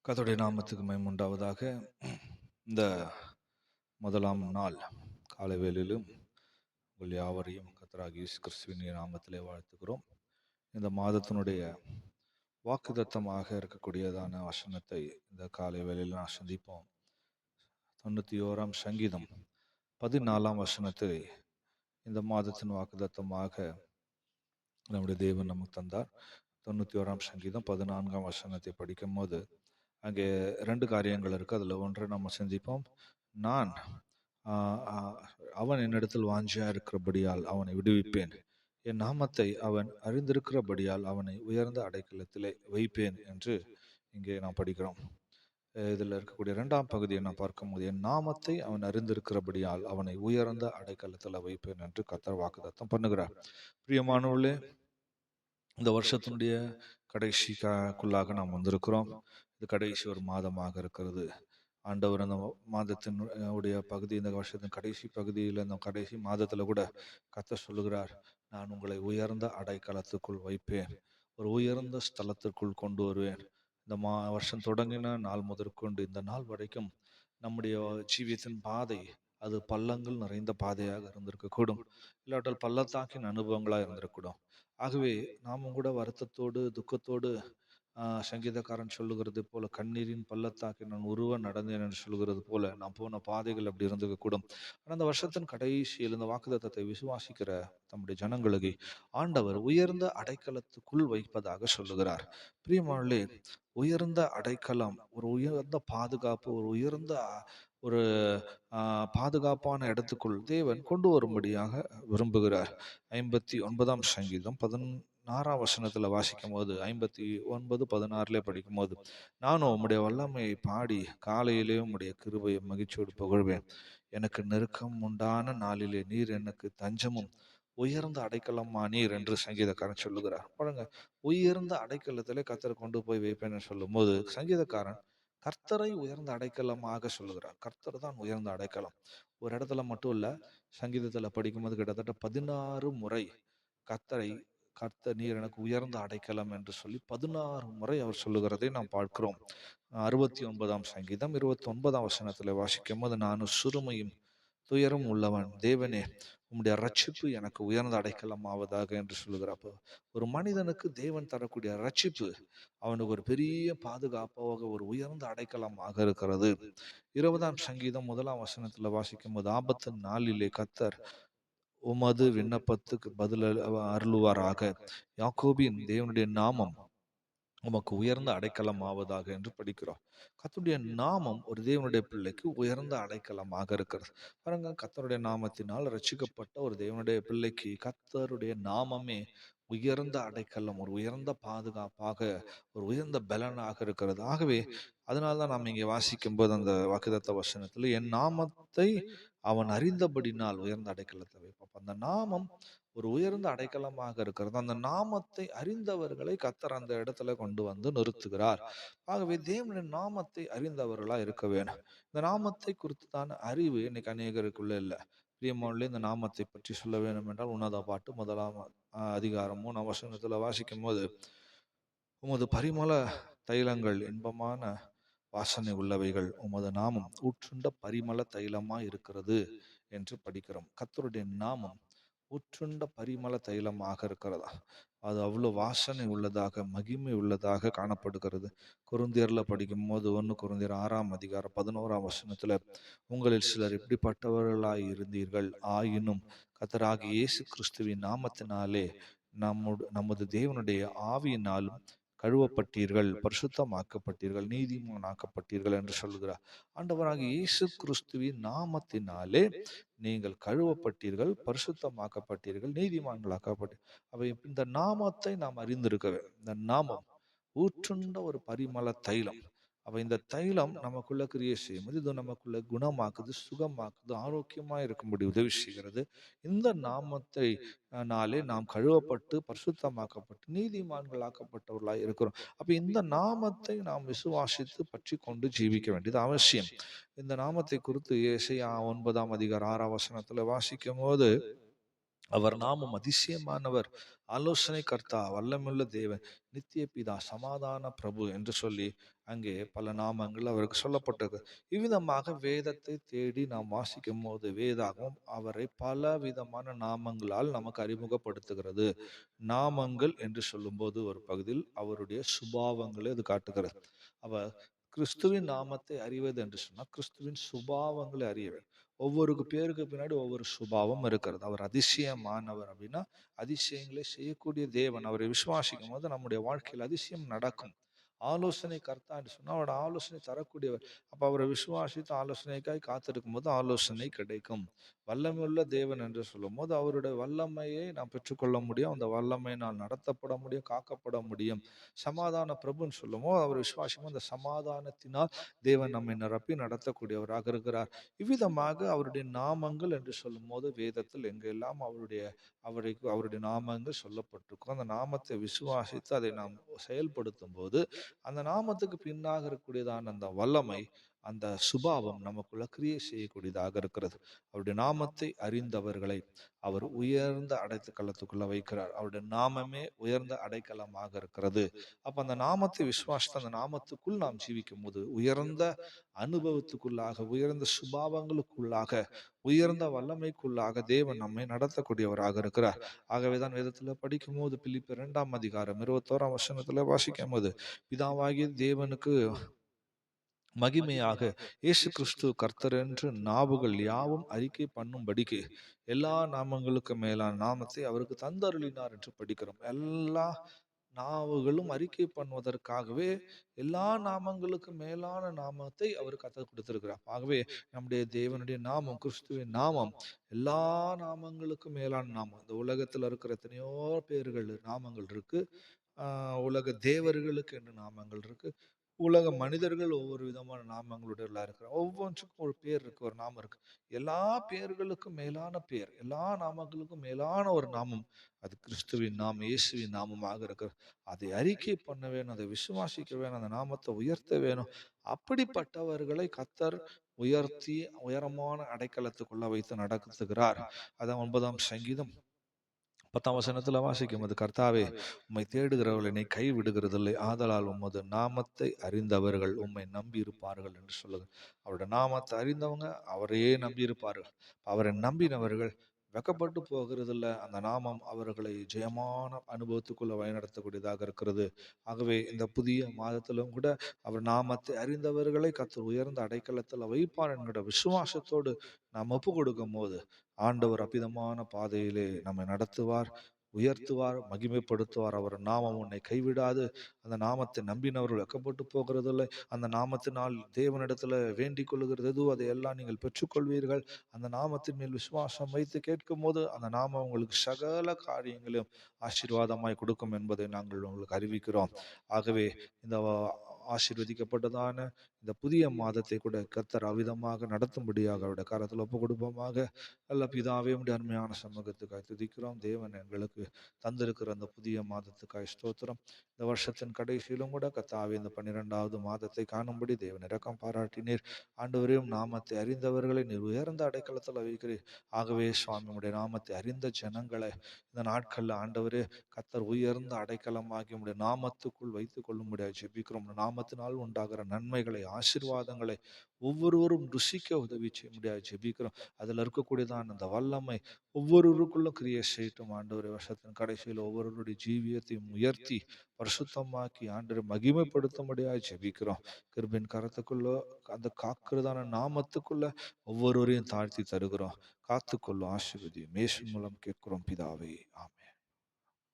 கர்த்தருடைய நாமத்துக்கு மகிமை உண்டாவதாக. இந்த முதலாம் நாள் காலை வேளையிலும் உங்கள் யாவரையும் கர்த்தராகிய இயேசு கிறிஸ்துவின் நாமத்திலே வாழ்த்துகிறோம். இந்த மாதத்தினுடைய வாக்குத்தத்தமாக இருக்கக்கூடியதான வசனத்தை இந்த காலை வேளையில் நான் சந்திப்போம். 91 சங்கீதம் 14 வசனத்தை இந்த மாதத்தின் வாக்குத்தத்தமாக நம்முடைய தேவன் நமக்கு தந்தார். 91 சங்கீதம் 14 வசனத்தை படிக்கும் போது அங்கே 2 காரியங்கள் இருக்குது. அதில் ஒன்றை நம்ம சிந்திப்போம். நான் அவன் என்னிடத்தில் வாஞ்சியா இருக்கிறபடியால் அவனை விடுவிப்பேன், என் நாமத்தை அவன் அறிந்திருக்கிறபடியால் அவனை உயர்ந்த அடைக்கலத்திலே வைப்பேன் என்று இங்கே நாம் படிக்கிறோம். இதில் இருக்கக்கூடிய 2ஆம் பகுதியை நான் பார்க்கும்போது, என் நாமத்தை அவன் அறிந்திருக்கிறபடியால் அவனை உயர்ந்த அடைக்கலத்தில் வைப்பேன் என்று கர்த்தர் வாக்குத்தத்தம் பண்ணுகிறார். பிரியமானவர்களே, இந்த வருஷத்தினுடைய கடைசிக்குள்ளாக நாம் வந்திருக்கிறோம். இது கடைசி ஒரு மாதமாக இருக்கிறது. ஆண்டவர் அந்த மாதத்தின் உடைய பகுதி, இந்த வருஷத்தின் கடைசி பகுதியில், இந்த கடைசி மாதத்தில் கூட கர்த்தர் சொல்லுகிறார், நான் உங்களை உயர்ந்த அடைக்கலத்துக்குள் வைப்பேன், ஒரு உயர்ந்த ஸ்தலத்திற்குள் கொண்டு வருவேன். இந்த வருஷம் தொடங்கின நாள் முதற்கொண்டு இந்த நாள் வரைக்கும் நம்முடைய ஜீவியத்தின் பாதை அது பள்ளங்கள் நிறைந்த பாதையாக இருந்திருக்கக்கூடும், இல்லாட்டால் பள்ளத்தாக்கின் அனுபவங்களாக இருந்திருக்கக்கூடும். ஆகவே நாமும் கூட வருத்தத்தோடு துக்கத்தோடு சங்கீதக்காரன் சொல்லுகிறது போல, கண்ணீரின் பள்ளத்தாக்கி நான் உருவ நடந்தேன் என்று சொல்லுகிறது போல நாம் போன பாதைகள் அப்படி இருந்துக்க கூடும். ஆனால் அந்த வருஷத்தின் கடைசியில் இந்த வாக்குத்தத்தத்தை விசுவாசிக்கிற தம்முடைய ஜனங்களுக்கு ஆண்டவர் உயர்ந்த அடைக்கலத்துக்குள் வைப்பதாக சொல்லுகிறார். பிரியமானே, உயர்ந்த அடைக்கலம், ஒரு உயர்ந்த பாதுகாப்பு, ஒரு உயர்ந்த ஒரு பாதுகாப்பான இடத்துக்குள் தேவன் கொண்டு வரும்படியாக விரும்புகிறார். 59 சங்கீதம் 16 வசனத்துல வாசிக்கும் போது, 59:16 படிக்கும் போது, நானும் உம்முடைய வல்லமையை பாடி காலையிலே உம்முடைய கிருபையை மகிழ்ச்சியோடு புகழ்வேன். எனக்கு நெருக்கம் உண்டான நாளிலே நீர் எனக்கு தஞ்சமும் உயர்ந்த அடைக்கலமா நீர் என்று சங்கீதக்காரன் சொல்லுகிறார். பாருங்க, உயர்ந்த அடைக்கலத்திலே கர்த்தரை கொண்டு போய் வைப்பேன்னு சொல்லும் போது சங்கீதக்காரன் கர்த்தரை உயர்ந்த அடைக்கலமாக சொல்லுகிறார். கர்த்தர் தான் உயர்ந்த அடைக்கலம். ஒரு இடத்துல மட்டும் இல்ல, சங்கீதத்துல படிக்கும்போது கிட்டத்தட்ட 16 முறை கர்த்தரை, கர்த்தர் நீர் எனக்கு உயர்ந்த அடைக்கலம் என்று சொல்லி 16 முறை அவர் சொல்லுகிறதை நாம் பார்க்கிறோம். 69 சங்கீதம் 29 வசனத்துல வாசிக்கும் போது, நான் சிறுமையும் துயரம் உள்ளவன், தேவனே உம்முடைய ரட்சிப்பு எனக்கு உயர்ந்த அடைக்கலம் ஆவதாக என்று சொல்லுகிறார். ஒரு மனிதனுக்கு தேவன் தரக்கூடிய ரட்சிப்பு அவனுக்கு ஒரு பெரிய பாதுகாப்பாக, ஒரு உயர்ந்த அடைக்கலமாக இருக்கிறது. 20 சங்கீதம் 1 வசனத்துல வாசிக்கும் போது, ஆபத்து நாளிலே கர்த்தர் உமது விண்ணப்பத்துக்கு பதில் அருளுவாராக, யாக்கோபின் தேவனுடைய நாமம் உமக்கு உயர்ந்த அடைக்கலம் ஆவதாக என்று படிக்கிறோம். கர்த்தருடைய நாமம் ஒரு தேவனுடைய பிள்ளைக்கு உயர்ந்த அடைக்கலமாக இருக்கிறது. பாருங்க, கர்த்தருடைய நாமத்தினால் ரட்சிக்கப்பட்ட ஒரு தேவனுடைய பிள்ளைக்கு கர்த்தருடைய நாமமே உயர்ந்த அடைக்கலம், ஒரு உயர்ந்த பாதுகாப்பாக, ஒரு உயர்ந்த பலனாக இருக்கிறது. ஆகவே அதனால்தான் நாம் இங்கே வாசிக்கும் போது அந்த வாக்குத்தத்த வசனத்தில், என் நாமத்தை அவன் அறிந்தபடினால் உயர்ந்த அடைக்கலத்தை வைப்பான். அந்த நாமம் ஒரு உயர்ந்த அடைக்கலமாக இருக்கிறது. அந்த நாமத்தை அறிந்தவர்களை கர்த்தர் அந்த இடத்துல கொண்டு வந்து நிறுத்துகிறார். ஆகவே தேவனின் நாமத்தை அறிந்தவர்களா இருக்க வேணும். இந்த நாமத்தை குறித்தான அறிவு இன்னைக்கு அநேகருக்குள்ள இல்லை. பிரியமானவர்களே, இந்த நாமத்தை பற்றி சொல்ல வேண்டும் என்றால், உன்னத பாட்டு 1 அதிகாரம் 3 வசனத்துல வாசிக்கும் போது, உமது பரிமள தைலங்கள் இன்பமான வாசனை உள்ளவைகள், உமது நாமம் ஊற்றுண்ட பரிமள தைலமா இருக்கிறது என்று படிக்கிறோம். கர்த்தருடைய நாமம் ஊற்றுண்ட பரிமள தைலமாக இருக்கிறதா, அது அவ்வளோ வாசனை உள்ளதாக, மகிமை உள்ளதாக காணப்படுகிறது. கொரிந்தியர்ல படிக்கும் போது 1 கொரிந்தியர் 6 அதிகாரம் 11 வசனத்துல, உங்களில் சிலர் இப்படிப்பட்டவர்களாய் இருந்தீர்கள், ஆயினும் கர்த்தராகிய இயேசு கிறிஸ்துவின் நாமத்தினாலே நமது தேவனுடைய ஆவியினாலும் கழுவப்பட்டீர்கள், பரிசுத்தமாக்கப்பட்டீர்கள், நீதிமானாக்கப்பட்டீர்கள் என்று சொல்கிறார். ஆண்டவராகிய இயேசு கிறிஸ்துவின் நாமத்தினாலே நீங்கள் கழுவப்பட்டீர்கள், பரிசுத்தமாக்கப்பட்டீர்கள், நீதிமான்களாக்கப்பட்டீர்கள். அவை இந்த நாமத்தை நாம் அறிந்திருக்கவே, இந்த நாமம் ஊற்றுண்ட ஒரு பரிமள தைலம். அவ இந்த தைலம் நமக்குள்ள கிரியை செய்யும், இது நமக்குள்ள குணமாக்குது, சுகமாக்குது, ஆரோக்கியமா இருக்கும்படி உதவி செய்கிறது. இந்த நாமத்தை நாளே நாம் கழுவப்பட்டு பரிசுத்தமாக்கப்பட்டு நீதிமான்களாக்கப்பட்டவர்களாய் இருக்கிறோம். அப்ப இந்த நாமத்தை நாம் விசுவாசித்து பற்றி கொண்டு ஜீவிக்க வேண்டியது அவசியம். இந்த நாமத்தை குறித்து ஏசாயா 9 அதிகாரம் 6 வசனத்துல வாசிக்கும் போது, அவர் நாமம் அதிசயமானவர், ஆலோசனை கர்த்தா, வல்லமுள்ள தேவன், நித்திய பிதா, சமாதான பிரபு என்று சொல்லி அங்கே பல நாமங்கள் அவருக்கு சொல்லப்பட்டது. இவ்விதமாக வேதத்தை தேடி நாம் வாசிக்கும் போது வேதாகம் அவரை பல விதமான நாமங்களால் நமக்கு அறிமுகப்படுத்துகிறது. நாமங்கள் என்று சொல்லும்போது ஒரு பகுதியில் அவருடைய சுபாவங்களை அது காட்டுகிறது. அவ கிறிஸ்துவின் நாமத்தை அறிவது என்று சொன்னால் கிறிஸ்துவின் சுபாவங்களை அறிய வேண்டும். ஒவ்வொரு பேருக்கு பின்னாடி ஒவ்வொரு சுபாவம் இருக்கிறது. அவர் அதிசயமானவர் அப்படின்னா அதிசயங்களை செய்யக்கூடிய தேவன். அவரை விசுவாசிக்கும் போது நம்முடைய வாழ்க்கையில் அதிசயம் நடக்கும். ஆலோசனை கர்த்தா என்று சொன்னால் அவரோட ஆலோசனை தரக்கூடியவர். அப்ப அவரை விசுவாசித்து ஆலோசனைக்காய் காத்திருக்கும் போது ஆலோசனை கிடைக்கும். வல்லமையுள்ள தேவன் என்று சொல்லும் போது அவருடைய வல்லமையை நாம் பெற்றுக்கொள்ள முடியும். அந்த வல்லமையினால் நடத்தப்பட முடியும், காக்கப்பட முடியும். சமாதான பிரபுன்னு சொல்லும் போது அவர் விசுவாசிக்கும் அந்த சமாதானத்தினால் தேவன் நம்மை நிரப்பி நடத்தக்கூடியவராக இருக்கிறார். இவ்விதமாக அவருடைய நாமங்கள் என்று சொல்லும் போது வேதத்தில் எங்கெல்லாம் அவருடைய நாமங்கள் சொல்லப்பட்டிருக்கும். அந்த நாமத்தை விசுவாசித்து அதை நாம் செயல்படுத்தும் போது அந்த நாமத்துக்கு பின்னாக இருக்கக்கூடியதான அந்த வல்லமை, அந்த சுபாவம் நமக்குள்ள கிரியை செய்யக்கூடியதாக இருக்கிறது. அவருடைய நாமத்தை அறிந்தவர்களை அவர் உயர்ந்த அடைக்கலத்துக்குள்ள வைக்கிறார். அவருடைய நாமமே உயர்ந்த அடைக்கலமாக இருக்கிறது. அப்ப அந்த நாமத்தை விசுவாசித்து அந்த நாமத்துக்குள் நாம் ஜீவிக்கும் போது உயர்ந்த அனுபவத்துக்குள்ளாக, உயர்ந்த சுபாவங்களுக்குள்ளாக, உயர்ந்த வல்லமைக்குள்ளாக தேவன் நம்மை நடத்தக்கூடியவராக இருக்கிறார். ஆகவேதான் வேதத்துல படிக்கும் போது பிலிப்பியர் 2 அதிகாரம் 21 வசனத்துல வாசிக்கும் போது பிதாவாகிய தேவனுக்கு மகிமையாக இயேசு கிறிஸ்து கர்த்தர் என்று நாவுகள் யாவும் அறிக்கை பண்ணும்படிக்கு எல்லா நாமங்களுக்கு மேலான நாமத்தை அவருக்கு தந்தருளினார் என்று படிக்கிறோம். எல்லா நாவுகளும் அறிக்கை பண்ணுவதற்காகவே எல்லா நாமங்களுக்கு மேலான நாமத்தை அவர் கத்தர் கொடுத்திருக்கிறார். ஆகவே நம்முடைய தேவனுடைய நாமம், கிறிஸ்துவின் நாமம் எல்லா நாமங்களுக்கும் மேலான நாமம். இந்த உலகத்துல இருக்கிற எத்தனையோ பேர்கள் நாமங்கள் இருக்கு. உலக தேவர்களுக்கு என்று நாமங்கள் இருக்கு. உலக மனிதர்கள் ஒவ்வொரு விதமான நாமங்களுடையவர்களா இருக்கிறார். ஒவ்வொன்றுக்கும் ஒரு பேர் இருக்கு, ஒரு நாமம் இருக்கு. எல்லா பேர்களுக்கும் மேலான பேர், எல்லா நாமங்களுக்கும் மேலான ஒரு நாமம், அது கிறிஸ்துவின் நாமம், இயேசுவின் நாமமாக இருக்கிறது. அதை அறிக்கை பண்ண வேணும், அதை விசுவாசிக்க வேணும், அந்த நாமத்தை உயர்த்த வேணும். அப்படிப்பட்டவர்களை கத்தர் உயர்த்தி உயரமான அடைக்கலத்துக்குள்ள வைத்து நடத்துகிறார். அதான் 9ஆம் சங்கீதம் 10ஆம் வசனத்துல வாசிக்கும் அது, கர்த்தாவே உம்மை தேடுகிறவர்கள் என்னை கை விடுகிறதில்லை, ஆதலால் உமது நாமத்தை அறிந்தவர்கள் உம்மை நம்பி இருப்பார்கள் என்று சொல்லுது. அவருடைய நாமத்தை அறிந்தவங்க அவரையே நம்பி இருப்பார்கள். அவரை நம்பினவர்கள் வெக்கப்பட்டு போகிறதில்ல. அந்த நாமம் அவர்களை ஜெயமான அனுபவத்துக்குள்ள வழிநடத்தக்கூடியதாக இருக்கிறது. ஆகவே இந்த புதிய மாதத்திலும் கூட அவர் நாமத்தை அறிந்தவர்களை கர்த்தர் உயர்ந்த அடைக்கலத்தில் வைப்பார் என்கிற விசுவாசத்தோடு நாம் ஒப்பு கொடுக்கும் போது ஆண்டவர் அபிதமான பாதையிலே நம்மை நடத்துவார், உயர்த்துவார், மகிமைப்படுத்துவார். அவர் நாமம் உன்னை கைவிடாது. அந்த நாமத்தை நம்பினவர்கள் வெக்கப்பட்டு போகிறதில்லை. அந்த நாமத்தினால் தேவனிடத்துல வேண்டிக் கொள்ளுகிறது எதுவோ அதை எல்லாம் நீங்கள் பெற்றுக்கொள்வீர்கள். அந்த நாமத்தின் மேல் விசுவாசம் வைத்து கேட்கும் போது அந்த நாமம் உங்களுக்கு சகல காரியங்களையும் ஆசீர்வாதமாய் கொடுக்கும் என்பதை நாங்கள் உங்களுக்கு அறிவிக்கிறோம். ஆகவே இந்த ஆசீர்வதிக்கப்பட்டதான இந்த புதிய மாதத்தை கூட கர்த்தர் அவ்விதமாக நடத்தும்படியாக அவருடைய கரத்தில் ஒப்பு கொடுப்போமாக. நல்ல பிதாவே, உம்முடைய அருமையான சமூகத்துக்காய் துதிக்கிறோம். தேவன் எங்களுக்கு தந்திருக்கிற அந்த புதிய மாதத்துக்காய் ஸ்தோத்திரம். இந்த வருஷத்தின் கடைசியிலும் கூட கர்த்தாவே இந்த 12வது மாதத்தை காணும்படி தேவன் இரக்கம் பாராட்டினீர். ஆண்டவரையும் நாமத்தை அறிந்தவர்களை நீர் உயர்ந்த அடைக்கலத்தில் வைக்கிறீர். ஆகவே சுவாமி, உம்முடைய நாமத்தை அறிந்த ஜனங்களை இந்த நாட்கள்ல ஆண்டவரே கர்த்தர் உயர்ந்த அடைக்கலமாகி உம்முடைய நாமத்துக்குள் வைத்துக் கொள்ளும்படியாக ஜெபிக்கிறோம். நாமத்தினால் உண்டாகிற நன்மைகளை, ஆசீர்வாதங்களை ஒவ்வொருவரும் ருசிக்க உதவி செய்ய முடியாது ஜெபிக்கிறோம். அதில் இருக்கக்கூடியதான் அந்த வல்லமை ஒவ்வொருவருக்குள்ளும் கிரியை செய்யட்டும். ஆண்டவரை வருஷத்தின் கடைசியில் ஒவ்வொருவருடைய ஜீவியத்தையும் உயர்த்தி பரிசுத்தமாக்கி ஆண்டவரை மகிமைப்படுத்தும்படியாக ஜெபிக்கிறோம். கிருபின் கரத்துக்குள்ள அந்த காக்கிறதான நாமத்துக்குள்ள ஒவ்வொருவரையும் தாழ்த்தி தருகிறோம். காத்துக்கொள்ளும், ஆசீர்வதியும். இயேசு மூலம் கேட்கிறோம் பிதாவே, ஆமென்.